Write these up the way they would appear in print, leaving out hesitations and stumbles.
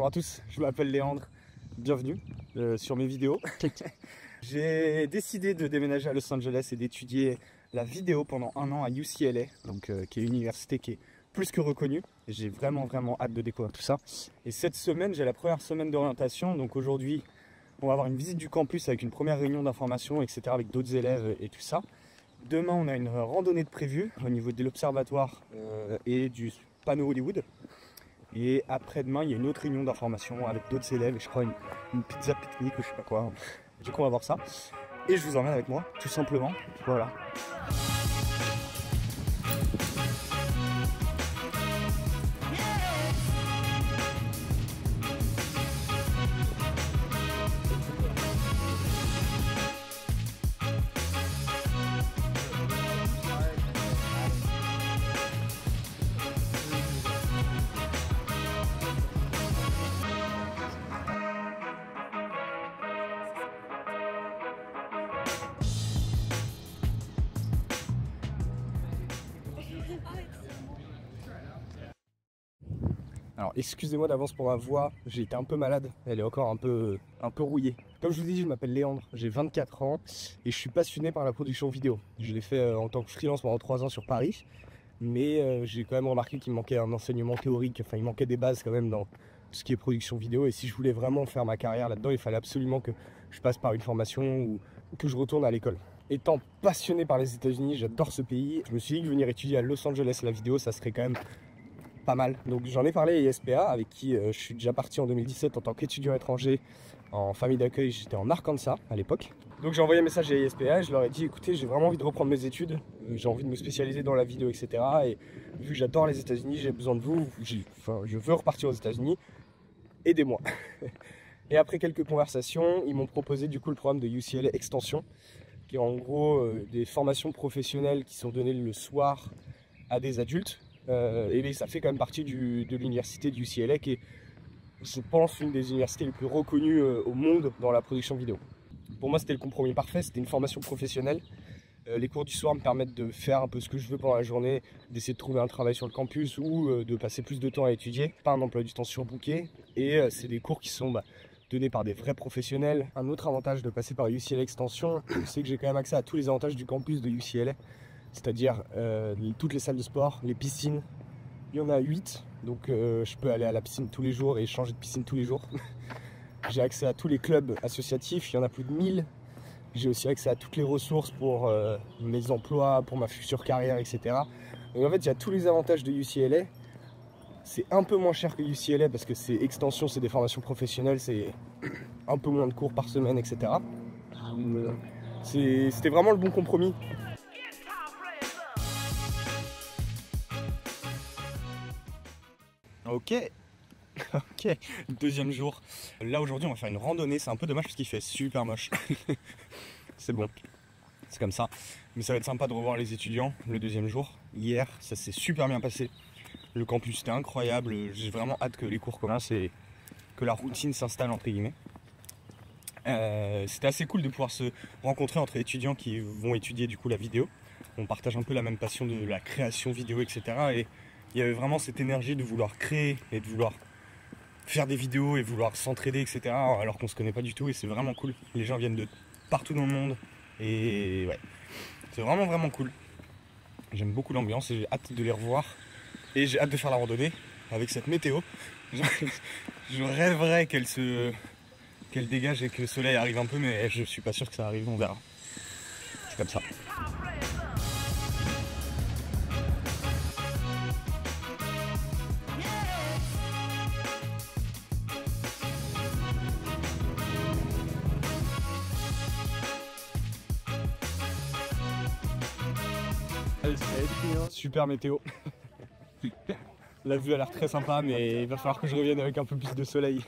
Bonjour à tous, je m'appelle Léandre, bienvenue sur mes vidéos. J'ai décidé de déménager à Los Angeles et d'étudier la vidéo pendant un an à UCLA, donc, qui est une université qui est plus que reconnue. J'ai vraiment hâte de découvrir tout ça. Et cette semaine, j'ai la première semaine d'orientation, donc aujourd'hui, on va avoir une visite du campus avec une première réunion d'information, etc. avec d'autres élèves et tout ça. Demain, on a une randonnée de prévue au niveau de l'observatoire et du panneau Hollywood. Et après-demain, il y a une autre réunion d'information avec d'autres élèves et je crois une pizza pique-nique ou je sais pas quoi. Du coup, on va voir ça. Et je vous emmène avec moi, tout simplement. Voilà. Alors excusez-moi d'avance pour ma voix, j'ai été un peu malade, elle est encore un peu rouillée. Comme je vous ai dit, je m'appelle Léandre, j'ai 24 ans et je suis passionné par la production vidéo. Je l'ai fait en tant que freelance pendant 3 ans sur Paris, mais j'ai quand même remarqué qu'il me manquait un enseignement théorique, enfin il manquait des bases quand même dans tout ce qui est production vidéo. Et si je voulais vraiment faire ma carrière là-dedans, il fallait absolument que je passe par une formation ou que je retourne à l'école. Étant passionné par les États-Unis, j'adore ce pays, je me suis dit que venir étudier à Los Angeles la vidéo, ça serait quand même pas mal. Donc j'en ai parlé à ISPA avec qui je suis déjà parti en 2017 en tant qu'étudiant étranger en famille d'accueil. J'étais en Arkansas à l'époque. Donc j'ai envoyé un message à ISPA et je leur ai dit écoutez, j'ai vraiment envie de reprendre mes études, j'ai envie de me spécialiser dans la vidéo, etc. Et vu que j'adore les États-Unis, j'ai besoin de vous, je veux repartir aux États-Unis, aidez-moi. Et après quelques conversations, ils m'ont proposé du coup le programme de UCLA Extension, qui est en gros des formations professionnelles qui sont données le soir à des adultes. Et ça fait quand même partie de l'université du UCLA qui est, je pense, une des universités les plus reconnues au monde dans la production vidéo. Pour moi, c'était le compromis parfait, c'était une formation professionnelle. Les cours du soir me permettent de faire un peu ce que je veux pendant la journée, d'essayer de trouver un travail sur le campus ou de passer plus de temps à étudier, pas un emploi du temps surbooké. Et c'est des cours qui sont donnés par des vrais professionnels. Un autre avantage de passer par UCLA Extension, c'est que j'ai quand même accès à tous les avantages du campus de UCLA. C'est-à-dire toutes les salles de sport, les piscines, il y en a 8, donc je peux aller à la piscine tous les jours et changer de piscine tous les jours. J'ai accès à tous les clubs associatifs, il y en a plus de 1000. J'ai aussi accès à toutes les ressources pour mes emplois, pour ma future carrière, etc. Donc en fait, il y a tous les avantages de UCLA. C'est un peu moins cher que UCLA parce que c'est extension, c'est des formations professionnelles, c'est un peu moins de cours par semaine, etc. C'était vraiment le bon compromis. Ok, deuxième jour. Là aujourd'hui on va faire une randonnée, c'est un peu dommage parce qu'il fait super moche. C'est bon, c'est comme ça. Mais ça va être sympa de revoir les étudiants le deuxième jour. Hier, ça s'est super bien passé. Le campus était incroyable, j'ai vraiment hâte que les cours commencent et que la routine s'installe entre guillemets. C'était assez cool de pouvoir se rencontrer entre étudiants qui vont étudier du coup la vidéo. On partage un peu la même passion de la création vidéo, etc. Et il y avait vraiment cette énergie de vouloir créer et de vouloir faire des vidéos et vouloir s'entraider, etc. alors qu'on se connaît pas du tout et c'est vraiment cool. Les gens viennent de partout dans le monde et ouais, c'est vraiment cool. J'aime beaucoup l'ambiance et j'ai hâte de les revoir et j'ai hâte de faire la randonnée avec cette météo. Je rêverais qu'elle dégage et que le soleil arrive un peu, mais je suis pas sûr que ça arrive, on verra. C'est comme ça. Super météo. La vue a l'air très sympa, mais il va falloir que je revienne avec un peu plus de soleil.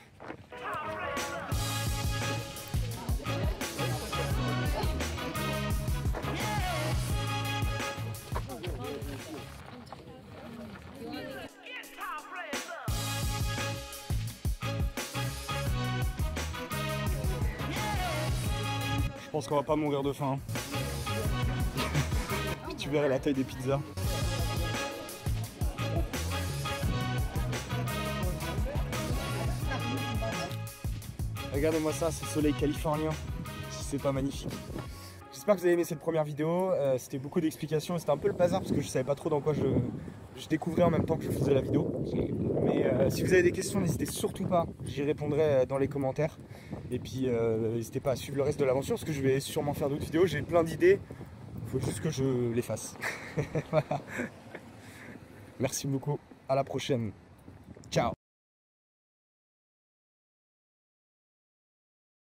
Je pense qu'on va pas mourir de faim. Puis tu verrais la taille des pizzas. Regardez-moi ça, ce soleil californien, si c'est pas magnifique. J'espère que vous avez aimé cette première vidéo, c'était beaucoup d'explications, c'était un peu le bazar parce que je savais pas trop dans quoi je découvrais en même temps que je faisais la vidéo. Mais si vous avez des questions, n'hésitez surtout pas, j'y répondrai dans les commentaires. Et puis n'hésitez pas à suivre le reste de l'aventure parce que je vais sûrement faire d'autres vidéos, j'ai plein d'idées, il faut juste que je les fasse. Voilà. Merci beaucoup, à la prochaine.